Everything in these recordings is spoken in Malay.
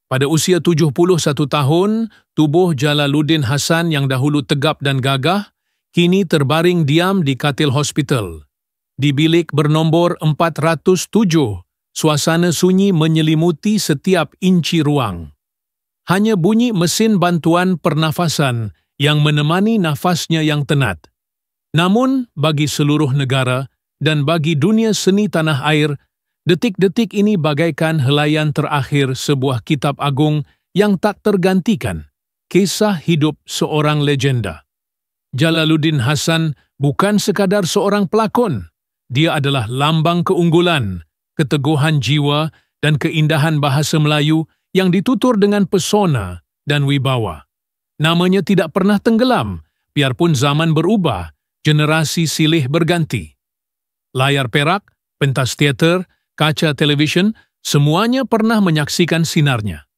Pada usia 71 tahun, tubuh Jalaluddin Hasan yang dahulu tegap dan gagah, kini terbaring diam di katil hospital. Di bilik bernombor 407, suasana sunyi menyelimuti setiap inci ruang. Hanya bunyi mesin bantuan pernafasan yang menemani nafasnya yang tenat. Namun, bagi seluruh negara dan bagi dunia seni tanah air, detik-detik ini bagaikan helaian terakhir sebuah kitab agung yang tak tergantikan. Kisah hidup seorang legenda. Jalaluddin Hasan bukan sekadar seorang pelakon. Dia adalah lambang keunggulan, keteguhan jiwa, dan keindahan bahasa Melayu yang ditutur dengan pesona dan wibawa. Namanya tidak pernah tenggelam, biarpun zaman berubah, generasi silih berganti. Layar perak, pentas teater, kaca televisyen, semuanya pernah menyaksikan sinarnya.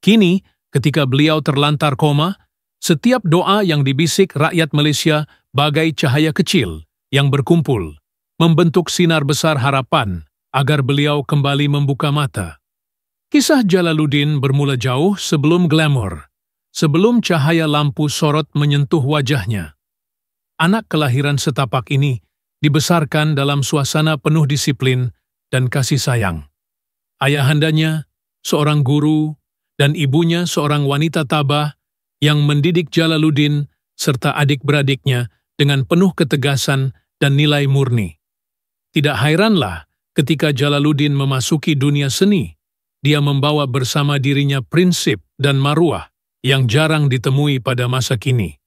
Kini, ketika beliau terlantar koma, setiap doa yang dibisik rakyat Malaysia bagai cahaya kecil yang berkumpul, membentuk sinar besar harapan agar beliau kembali membuka mata. Kisah Jalaluddin bermula jauh sebelum glamor, sebelum cahaya lampu sorot menyentuh wajahnya. Anak kelahiran setapak ini dibesarkan dalam suasana penuh disiplin dan kasih sayang. Ayahandanya, seorang guru, dan ibunya seorang wanita tabah yang mendidik Jalaluddin serta adik-beradiknya dengan penuh ketegasan dan nilai murni. Tidak hairanlah ketika Jalaluddin memasuki dunia seni, dia membawa bersama dirinya prinsip dan maruah yang jarang ditemui pada masa kini.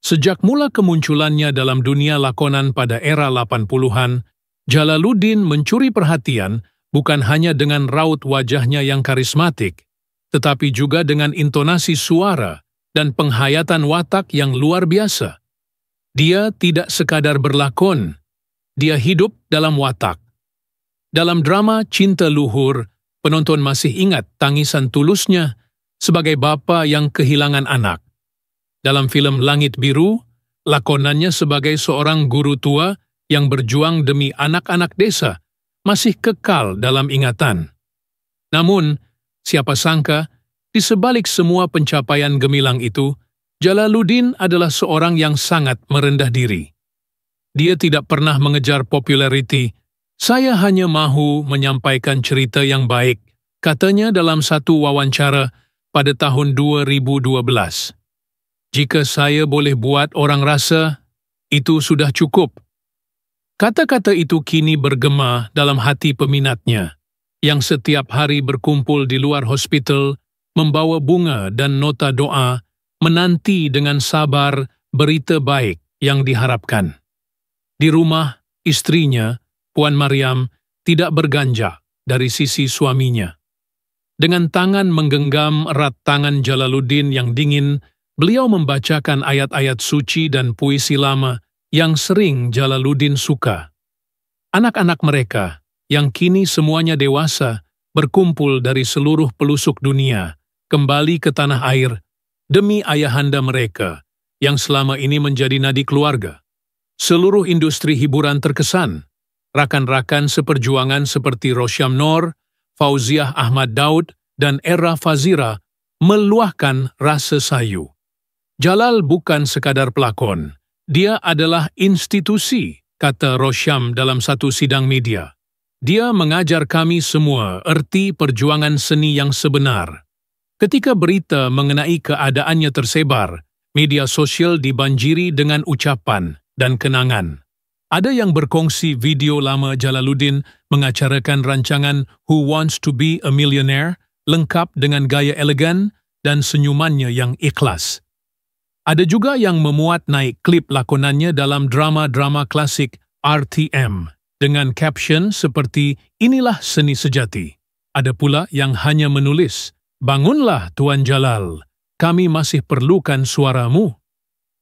Sejak mula kemunculannya dalam dunia lakonan pada era 80-an, Jalaluddin mencuri perhatian bukan hanya dengan raut wajahnya yang karismatik, tetapi juga dengan intonasi suara dan penghayatan watak yang luar biasa. Dia tidak sekadar berlakon, dia hidup dalam watak. Dalam drama Cinta Luhur, penonton masih ingat tangisan tulusnya sebagai bapa yang kehilangan anak. Dalam filem Langit Biru, lakonannya sebagai seorang guru tua yang berjuang demi anak-anak desa masih kekal dalam ingatan. Namun, siapa sangka, di sebalik semua pencapaian gemilang itu, Jalaluddin adalah seorang yang sangat merendah diri. Dia tidak pernah mengejar populariti. Saya hanya mahu menyampaikan cerita yang baik, katanya dalam satu wawancara pada tahun 2012. Jika saya boleh buat orang rasa, itu sudah cukup. Kata-kata itu kini bergema dalam hati peminatnya, yang setiap hari berkumpul di luar hospital, membawa bunga dan nota doa, menanti dengan sabar berita baik yang diharapkan. Di rumah, istrinya, Puan Mariam, tidak berganjak dari sisi suaminya. Dengan tangan menggenggam erat tangan Jalaluddin yang dingin, beliau membacakan ayat-ayat suci dan puisi lama yang sering Jalaluddin suka. Anak-anak mereka, yang kini semuanya dewasa, berkumpul dari seluruh pelosok dunia, kembali ke tanah air, demi ayahanda mereka, yang selama ini menjadi nadi keluarga. Seluruh industri hiburan terkesan. Rakan-rakan seperjuangan seperti Rosyam Nor, Fauziah Ahmad Daud, dan Era Fazira meluahkan rasa sayu. Jalal bukan sekadar pelakon. Dia adalah institusi, kata Rosyam dalam satu sidang media. Dia mengajar kami semua erti perjuangan seni yang sebenar. Ketika berita mengenai keadaannya tersebar, media sosial dibanjiri dengan ucapan dan kenangan. Ada yang berkongsi video lama Jalaluddin mengacarakan rancangan Who Wants to Be a Millionaire, lengkap dengan gaya elegan dan senyumannya yang ikhlas. Ada juga yang memuat naik klip lakonannya dalam drama-drama klasik RTM dengan caption seperti "Inilah seni sejati". Ada pula yang hanya menulis, "Bangunlah Tuan Jalal, kami masih perlukan suaramu".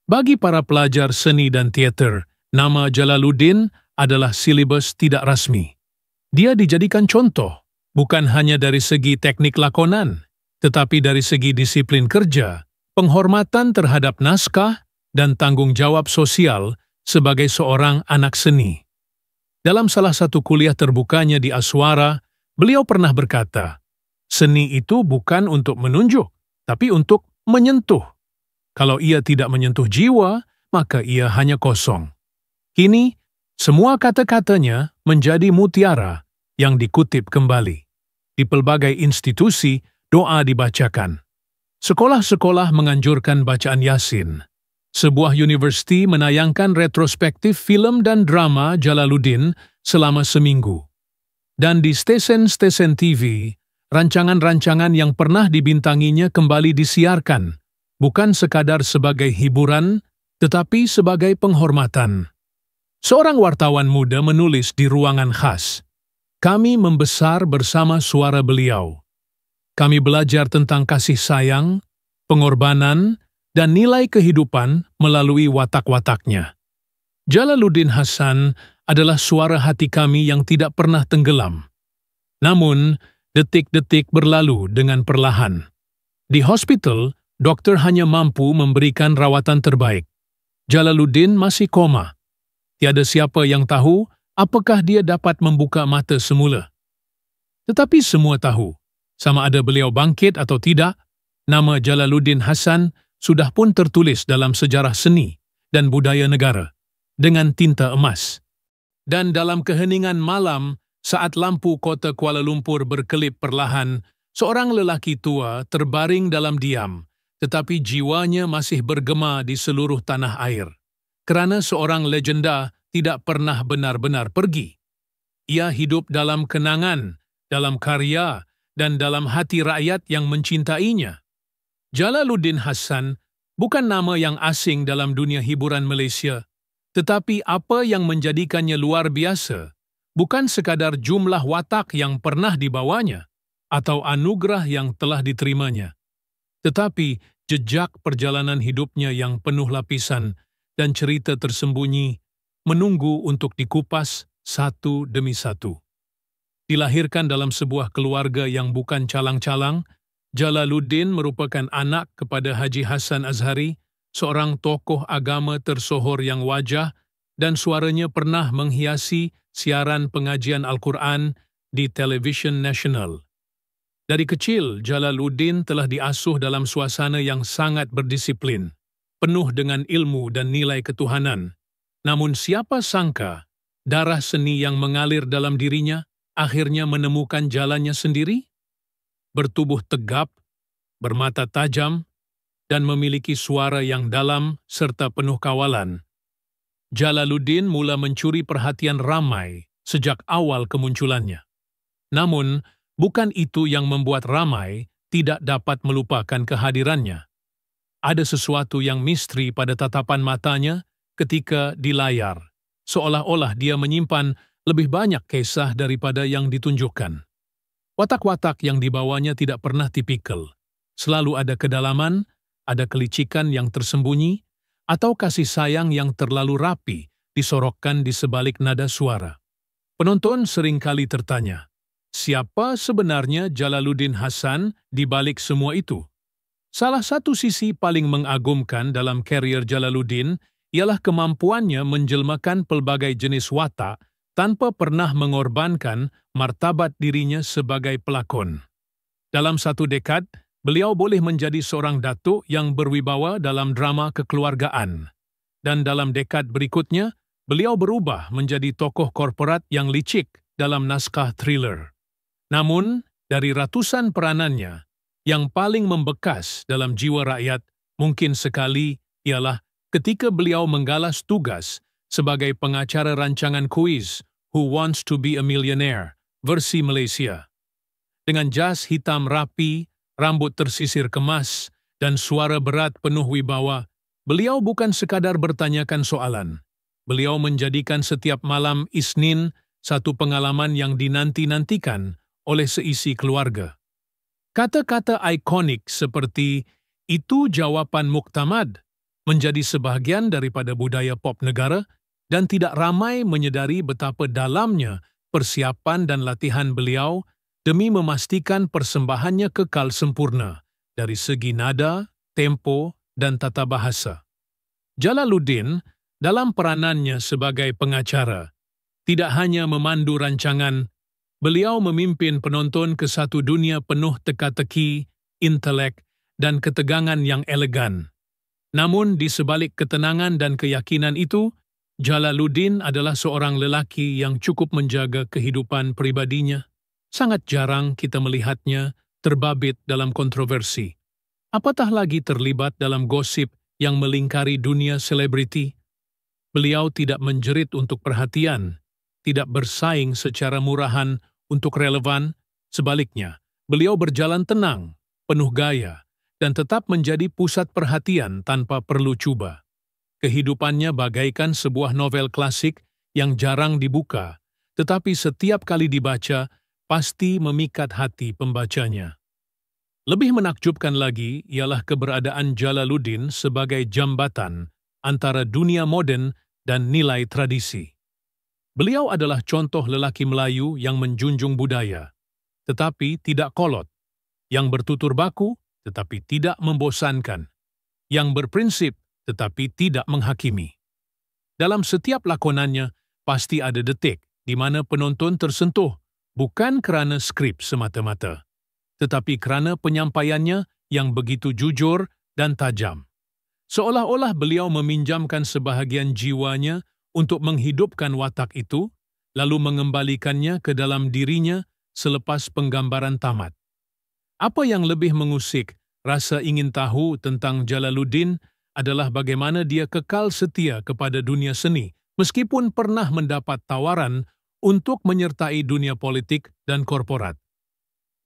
Bagi para pelajar seni dan teater, nama Jalaluddin adalah silibus tidak rasmi. Dia dijadikan contoh, bukan hanya dari segi teknik lakonan, tetapi dari segi disiplin kerja, penghormatan terhadap naskah, dan tanggung jawab sosial sebagai seorang anak seni. Dalam salah satu kuliah terbukanya di Aswara, beliau pernah berkata, Seni itu bukan untuk menunjuk, tapi untuk menyentuh. Kalau ia tidak menyentuh jiwa, maka ia hanya kosong. Kini, semua kata-katanya menjadi mutiara yang dikutip kembali. Di pelbagai institusi, doa dibacakan. Sekolah-sekolah menganjurkan bacaan Yasin. Sebuah universiti menayangkan retrospektif film dan drama Jalaluddin selama seminggu. Dan di stesen-stesen TV, rancangan-rancangan yang pernah dibintanginya kembali disiarkan, bukan sekadar sebagai hiburan, tetapi sebagai penghormatan. Seorang wartawan muda menulis di ruangan khas, "Kami membesar bersama suara beliau. Kami belajar tentang kasih sayang, pengorbanan, dan nilai kehidupan melalui watak-wataknya. Jalaluddin Hasan adalah suara hati kami yang tidak pernah tenggelam. Namun, detik-detik berlalu dengan perlahan. Di hospital, dokter hanya mampu memberikan rawatan terbaik. Jalaluddin masih koma. Tiada siapa yang tahu apakah dia dapat membuka mata semula. Tetapi semua tahu, sama ada beliau bangkit atau tidak, nama Jalaluddin Hasan sudah pun tertulis dalam sejarah seni dan budaya negara dengan tinta emas. Dan dalam keheningan malam, saat lampu kota Kuala Lumpur berkelip perlahan, seorang lelaki tua terbaring dalam diam, tetapi jiwanya masih bergema di seluruh tanah air. Kerana seorang legenda tidak pernah benar-benar pergi. Ia hidup dalam kenangan, dalam karya, dan dalam hati rakyat yang mencintainya. Jalaluddin Hasan bukan nama yang asing dalam dunia hiburan Malaysia, tetapi apa yang menjadikannya luar biasa bukan sekadar jumlah watak yang pernah dibawanya atau anugerah yang telah diterimanya, tetapi jejak perjalanan hidupnya yang penuh lapisan dan cerita tersembunyi menunggu untuk dikupas satu demi satu. Dilahirkan dalam sebuah keluarga yang bukan calang-calang, Jalaluddin merupakan anak kepada Haji Hasan Azhari, seorang tokoh agama tersohor yang wajah dan suaranya pernah menghiasi siaran pengajian Al-Quran di televisyen nasional. Dari kecil, Jalaluddin telah diasuh dalam suasana yang sangat berdisiplin, penuh dengan ilmu dan nilai ketuhanan. Namun siapa sangka, darah seni yang mengalir dalam dirinya akhirnya menemukan jalannya sendiri? Bertubuh tegap, bermata tajam, dan memiliki suara yang dalam serta penuh kawalan. Jalaluddin mula mencuri perhatian ramai sejak awal kemunculannya. Namun, bukan itu yang membuat ramai tidak dapat melupakan kehadirannya. Ada sesuatu yang misteri pada tatapan matanya ketika di layar, seolah-olah dia menyimpan lebih banyak kisah daripada yang ditunjukkan. Watak-watak yang dibawanya tidak pernah tipikal. Selalu ada kedalaman, ada kelicikan yang tersembunyi, atau kasih sayang yang terlalu rapi disorokkan di sebalik nada suara. Penonton seringkali tertanya, siapa sebenarnya Jalaluddin Hasan di balik semua itu? Salah satu sisi paling mengagumkan dalam karier Jalaluddin ialah kemampuannya menjelmakan pelbagai jenis watak tanpa pernah mengorbankan martabat dirinya sebagai pelakon. Dalam satu dekad, beliau boleh menjadi seorang datuk yang berwibawa dalam drama kekeluargaan. Dan dalam dekad berikutnya, beliau berubah menjadi tokoh korporat yang licik dalam naskah thriller. Namun, dari ratusan peranannya, yang paling membekas dalam jiwa rakyat mungkin sekali ialah ketika beliau menggalas tugas sebagai pengacara rancangan kuis Who Wants to be a Millionaire versi Malaysia. Dengan jas hitam rapi, rambut tersisir kemas, dan suara berat penuh wibawa, beliau bukan sekadar bertanyakan soalan. Beliau menjadikan setiap malam Isnin satu pengalaman yang dinanti-nantikan oleh seisi keluarga. Kata-kata ikonik seperti "itu jawapan muktamad" menjadi sebahagian daripada budaya pop negara dan tidak ramai menyedari betapa dalamnya persiapan dan latihan beliau demi memastikan persembahannya kekal sempurna dari segi nada, tempo, dan tata bahasa. Jalaluddin, dalam peranannya sebagai pengacara, tidak hanya memandu rancangan, Beliau memimpin penonton ke satu dunia penuh teka-teki, intelek, dan ketegangan yang elegan. Namun di sebalik ketenangan dan keyakinan itu, Jalaluddin adalah seorang lelaki yang cukup menjaga kehidupan pribadinya. Sangat jarang kita melihatnya terbabit dalam kontroversi. Apatah lagi terlibat dalam gosip yang melingkari dunia selebriti. Beliau tidak menjerit untuk perhatian, tidak bersaing secara murahan untuk relevan. Sebaliknya, beliau berjalan tenang, penuh gaya, dan tetap menjadi pusat perhatian tanpa perlu cuba. Kehidupannya bagaikan sebuah novel klasik yang jarang dibuka, tetapi setiap kali dibaca, pasti memikat hati pembacanya. Lebih menakjubkan lagi ialah keberadaan Jalaluddin sebagai jambatan antara dunia modern dan nilai tradisi. Beliau adalah contoh lelaki Melayu yang menjunjung budaya, tetapi tidak kolot, yang bertutur baku, tetapi tidak membosankan, yang berprinsip tetapi tidak menghakimi. Dalam setiap lakonannya, pasti ada detik di mana penonton tersentuh, bukan kerana skrip semata-mata, tetapi kerana penyampaiannya yang begitu jujur dan tajam. Seolah-olah beliau meminjamkan sebahagian jiwanya untuk menghidupkan watak itu, lalu mengembalikannya ke dalam dirinya selepas penggambaran tamat. Apa yang lebih mengusik rasa ingin tahu tentang Jalaluddin adalah bagaimana dia kekal setia kepada dunia seni, meskipun pernah mendapat tawaran untuk menyertai dunia politik dan korporat.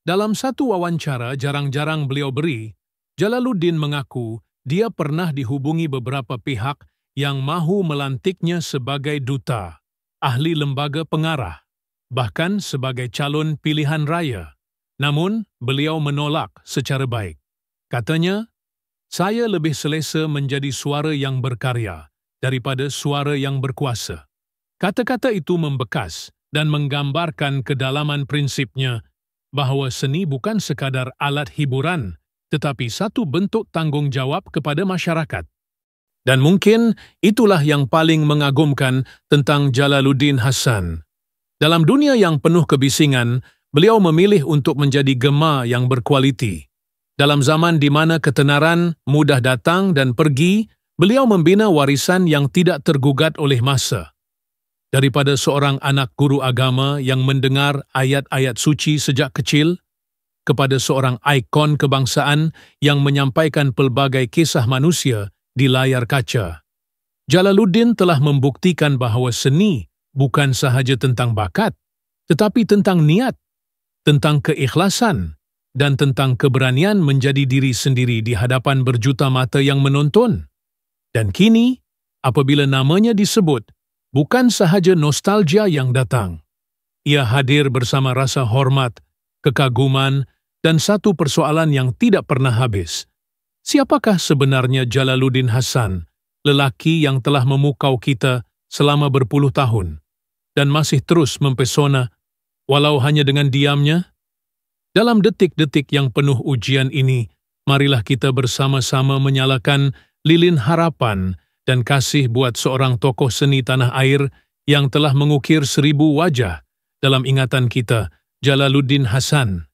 Dalam satu wawancara jarang-jarang beliau beri, Jalaluddin mengaku dia pernah dihubungi beberapa pihak yang mahu melantiknya sebagai duta, ahli lembaga pengarah, bahkan sebagai calon pilihan raya. Namun, beliau menolak secara baik. Katanya, "Saya lebih selesa menjadi suara yang berkarya daripada suara yang berkuasa." Kata-kata itu membekas dan menggambarkan kedalaman prinsipnya bahawa seni bukan sekadar alat hiburan, tetapi satu bentuk tanggungjawab kepada masyarakat. Dan mungkin itulah yang paling mengagumkan tentang Jalaluddin Hasan. Dalam dunia yang penuh kebisingan, beliau memilih untuk menjadi gema yang berkualiti. Dalam zaman di mana ketenaran mudah datang dan pergi, beliau membina warisan yang tidak tergugat oleh masa. Daripada seorang anak guru agama yang mendengar ayat-ayat suci sejak kecil, kepada seorang ikon kebangsaan yang menyampaikan pelbagai kisah manusia di layar kaca, Jalaluddin telah membuktikan bahawa seni bukan sahaja tentang bakat, tetapi tentang niat, tentang keikhlasan, dan tentang keberanian menjadi diri sendiri di hadapan berjuta mata yang menonton. Dan kini, apabila namanya disebut, bukan sahaja nostalgia yang datang. Ia hadir bersama rasa hormat, kekaguman, dan satu persoalan yang tidak pernah habis. Siapakah sebenarnya Jalaluddin Hasan, lelaki yang telah memukau kita selama berpuluh tahun, dan masih terus mempesona, walau hanya dengan diamnya? Dalam detik-detik yang penuh ujian ini, marilah kita bersama-sama menyalakan lilin harapan dan kasih buat seorang tokoh seni tanah air yang telah mengukir 1000 wajah dalam ingatan kita, Jalaluddin Hasan.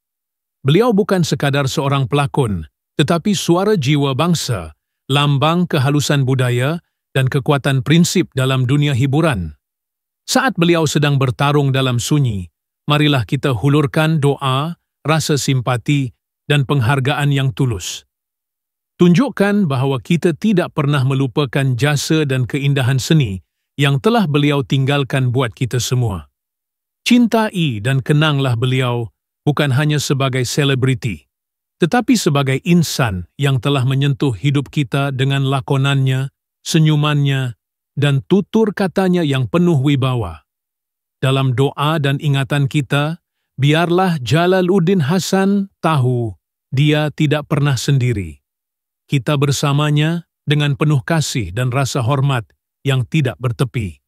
Beliau bukan sekadar seorang pelakon, tetapi suara jiwa bangsa, lambang kehalusan budaya dan kekuatan prinsip dalam dunia hiburan. Saat beliau sedang bertarung dalam sunyi, marilah kita hulurkan doa, rasa simpati, dan penghargaan yang tulus. Tunjukkan bahawa kita tidak pernah melupakan jasa dan keindahan seni yang telah beliau tinggalkan buat kita semua. Cintai dan kenanglah beliau bukan hanya sebagai selebriti, tetapi sebagai insan yang telah menyentuh hidup kita dengan lakonannya, senyumannya, dan tutur katanya yang penuh wibawa. Dalam doa dan ingatan kita, biarlah Jalaluddin Hasan tahu dia tidak pernah sendiri. Kita bersamanya dengan penuh kasih dan rasa hormat yang tidak bertepi.